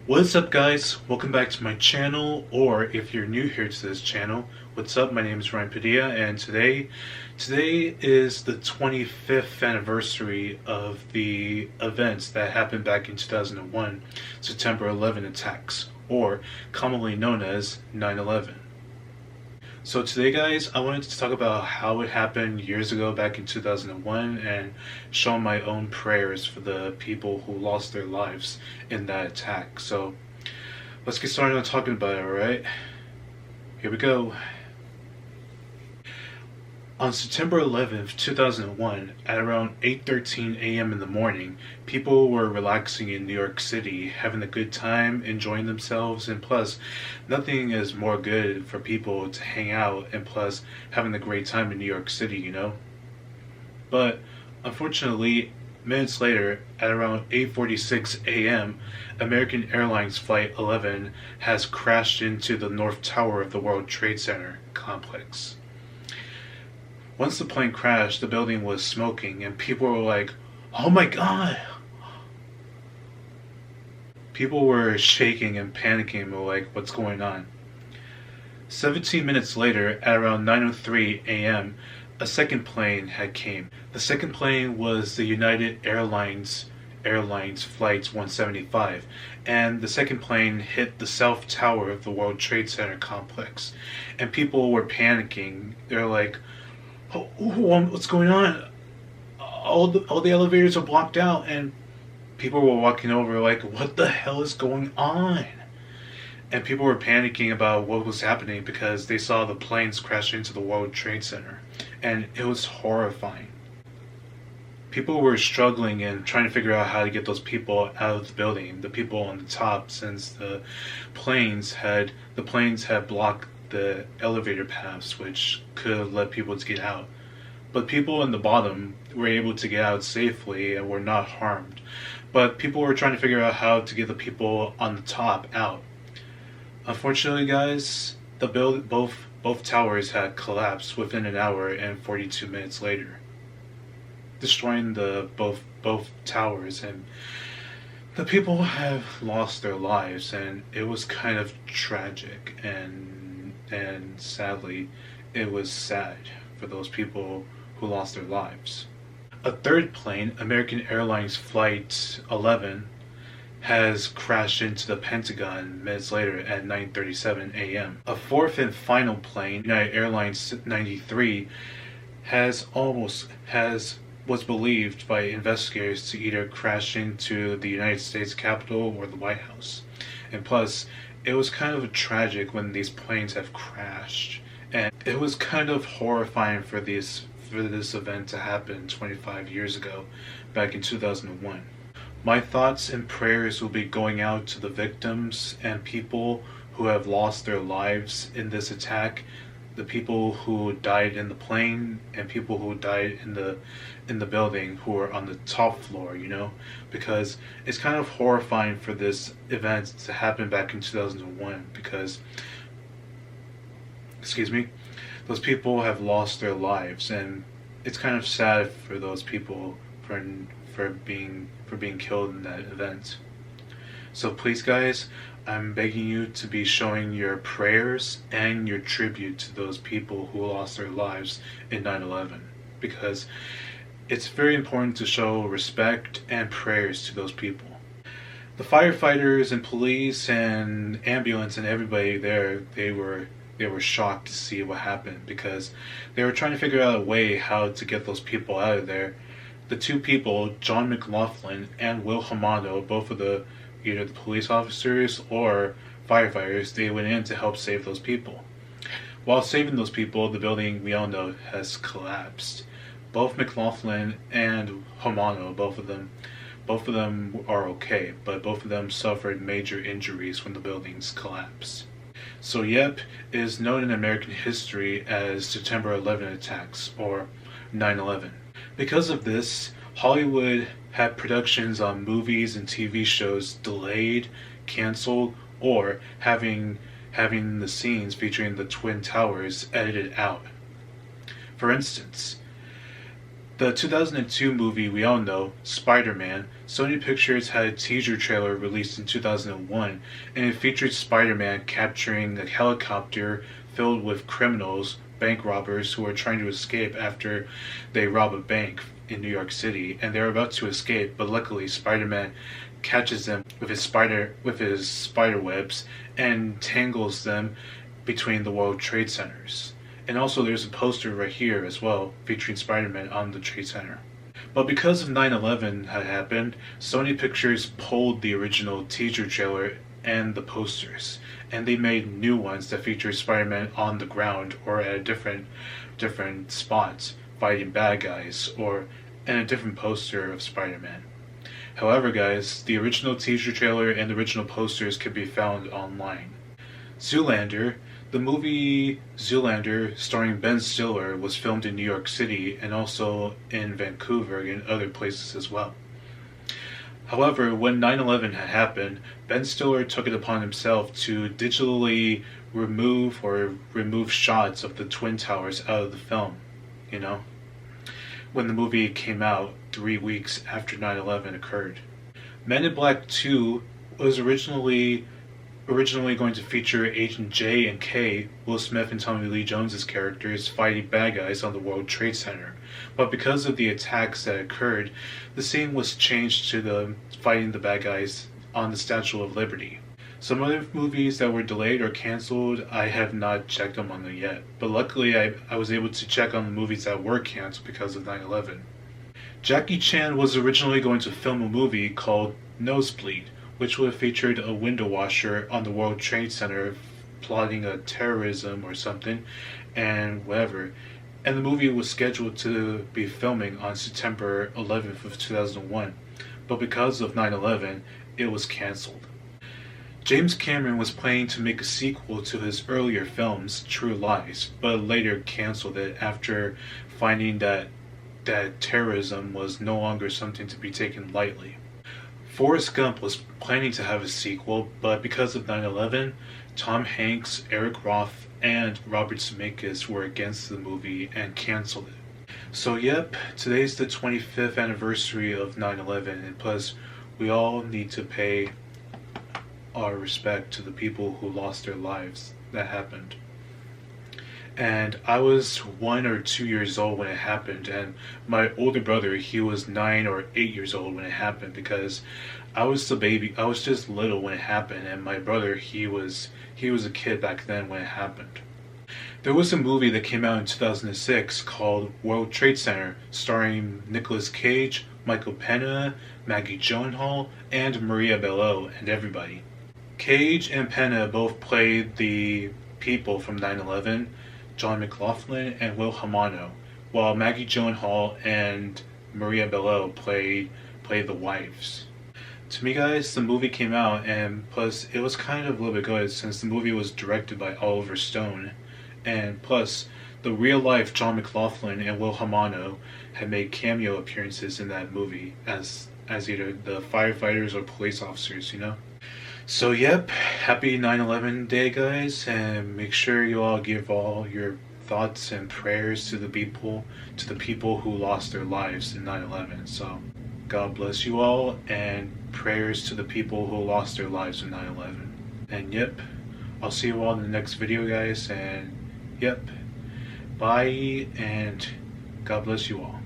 What's up, guys? Welcome back to my channel, or if you're new here to this channel, what's up? My name is Ryan Padilla, and today is the 25th anniversary of the events that happened back in 2001, September 11 attacks, or commonly known as 9/11. So today, guys, I wanted to talk about how it happened years ago back in 2001 and show my own prayers for the people who lost their lives in that attack. So let's get started on talking about it, alright? Here we go. On September 11th, 2001, at around 8:13 a.m. in the morning, people were relaxing in New York City, having a good time, enjoying themselves, and plus, nothing is more good for people to hang out and plus having a great time in New York City, you know? But unfortunately, minutes later, at around 8:46 a.m., American Airlines Flight 11 has crashed into the North Tower of the World Trade Center complex. Once the plane crashed, the building was smoking, and people were like, "Oh my god!" People were shaking and panicking, were like, "What's going on?" 17 minutes later, at around 9:03 a.m., a second plane had came. The second plane was the United Airlines Flight 175, and the second plane hit the South Tower of the World Trade Center complex, and people were panicking. They're like, "Oh, what's going on? All the elevators are blocked out," and people were walking over like, "What the hell is going on?" And people were panicking about what was happening because they saw the planes crash into the World Trade Center, and it was horrifying. People were struggling and trying to figure out how to get those people out of the building, the people on the top, since the planes had blocked the elevator paths, which could have led people to get out. But people in the bottom were able to get out safely and were not harmed. But people were trying to figure out how to get the people on the top out. Unfortunately, guys, both towers had collapsed within an hour and 42 minutes later, destroying the both towers, and the people have lost their lives, and it was kind of tragic, and sadly, it was sad for those people who lost their lives. A third plane, American Airlines Flight 11, has crashed into the Pentagon minutes later at 9:37 a.m. A fourth and final plane, United Airlines 93, was believed by investigators to either crash into the United States Capitol or the White House. And plus, it was kind of tragic when these planes have crashed, and it was kind of horrifying for this event to happen 25 years ago, back in 2001. My thoughts and prayers will be going out to the victims and people who have lost their lives in this attack, the people who died in the plane and people who died in the building who are on the top floor, you know, because it's kind of horrifying for this event to happen back in 2001 because, excuse me, those people have lost their lives, and it's kind of sad for those people for being killed in that event. So please, guys, I'm begging you to be showing your prayers and your tribute to those people who lost their lives in 9/11, because it's very important to show respect and prayers to those people. The firefighters and police and ambulance and everybody there, they were shocked to see what happened because they were trying to figure out a way how to get those people out of there. The two people, John McLaughlin and Will Hamano, both of either the police officers or firefighters, they went in to help save those people. While saving those people, the building, we all know, has collapsed. Both McLaughlin and Hamano, both of them are okay, but both of them suffered major injuries when the buildings collapsed. So yep, it is known in American history as September 11 attacks, or 9/11. Because of this, Hollywood had productions on movies and TV shows delayed, canceled, or having the scenes featuring the Twin Towers edited out. For instance, The 2002 movie we all know, Spider-Man, Sony Pictures had a teaser trailer released in 2001, and it featured Spider-Man capturing a helicopter filled with criminals, bank robbers who are trying to escape after they rob a bank in New York City, and they're about to escape, but luckily Spider-Man catches them with his spider webs and tangles them between the World Trade Centers. And also there's a poster right here as well featuring Spider-Man on the Trade Center. But because of 9/11 had happened, Sony Pictures pulled the original teaser trailer and the posters, and they made new ones that feature Spider-Man on the ground or at a different spots fighting bad guys, or in a different poster of Spider-Man. However, guys, the original teaser trailer and the original posters can be found online. Zoolander. The movie Zoolander, starring Ben Stiller, was filmed in New York City and also in Vancouver and other places as well. However, when 9/11 had happened, Ben Stiller took it upon himself to digitally remove shots of the Twin Towers out of the film, when the movie came out 3 weeks after 9/11 occurred. Men in Black 2 was originally going to feature Agent J and K, Will Smith and Tommy Lee Jones' characters, fighting bad guys on the World Trade Center. But because of the attacks that occurred, the scene was changed to them fighting the bad guys on the Statue of Liberty. Some other movies that were delayed or canceled, I have not checked them on them yet. But luckily I was able to check on the movies that were canceled because of 9/11. Jackie Chan was originally going to film a movie called Nosebleed, which would have featured a window washer on the World Trade Center plotting a terrorism or something, and whatever. And the movie was scheduled to be filming on September 11th of 2001, but because of 9/11, it was cancelled. James Cameron was planning to make a sequel to his earlier films, True Lies, but later cancelled it after finding that terrorism was no longer something to be taken lightly. Forrest Gump was planning to have a sequel, but because of 9/11, Tom Hanks, Eric Roth, and Robert Zemeckis were against the movie and canceled it. So yep, today's the 25th anniversary of 9/11, and plus we all need to pay our respect to the people who lost their lives that happened. And I was 1 or 2 years old when it happened, and my older brother, he was 9 or 8 years old when it happened, because I was the baby. I was just little when it happened, and my brother, he was a kid back then when it happened. There was a movie that came out in 2006 called World Trade Center, starring Nicolas Cage, Michael Pena, Maggie Gyllenhaal, and Maria Bello, and everybody. Cage and Pena both played the people from 9/11, John McLaughlin and Will Hamano, while Maggie Gyllenhaal and Maria Bello played the wives. To me, guys, the movie came out, and plus it was kind of a little bit good since the movie was directed by Oliver Stone, and plus the real life John McLaughlin and Will Hamano had made cameo appearances in that movie as either the firefighters or police officers, So yep, happy 9/11 day, guys, and make sure you all give all your thoughts and prayers to the people who lost their lives in 9/11. So God bless you all, and prayers to the people who lost their lives in 9/11. And yep, I'll see you all in the next video, guys, and yep, bye, and God bless you all.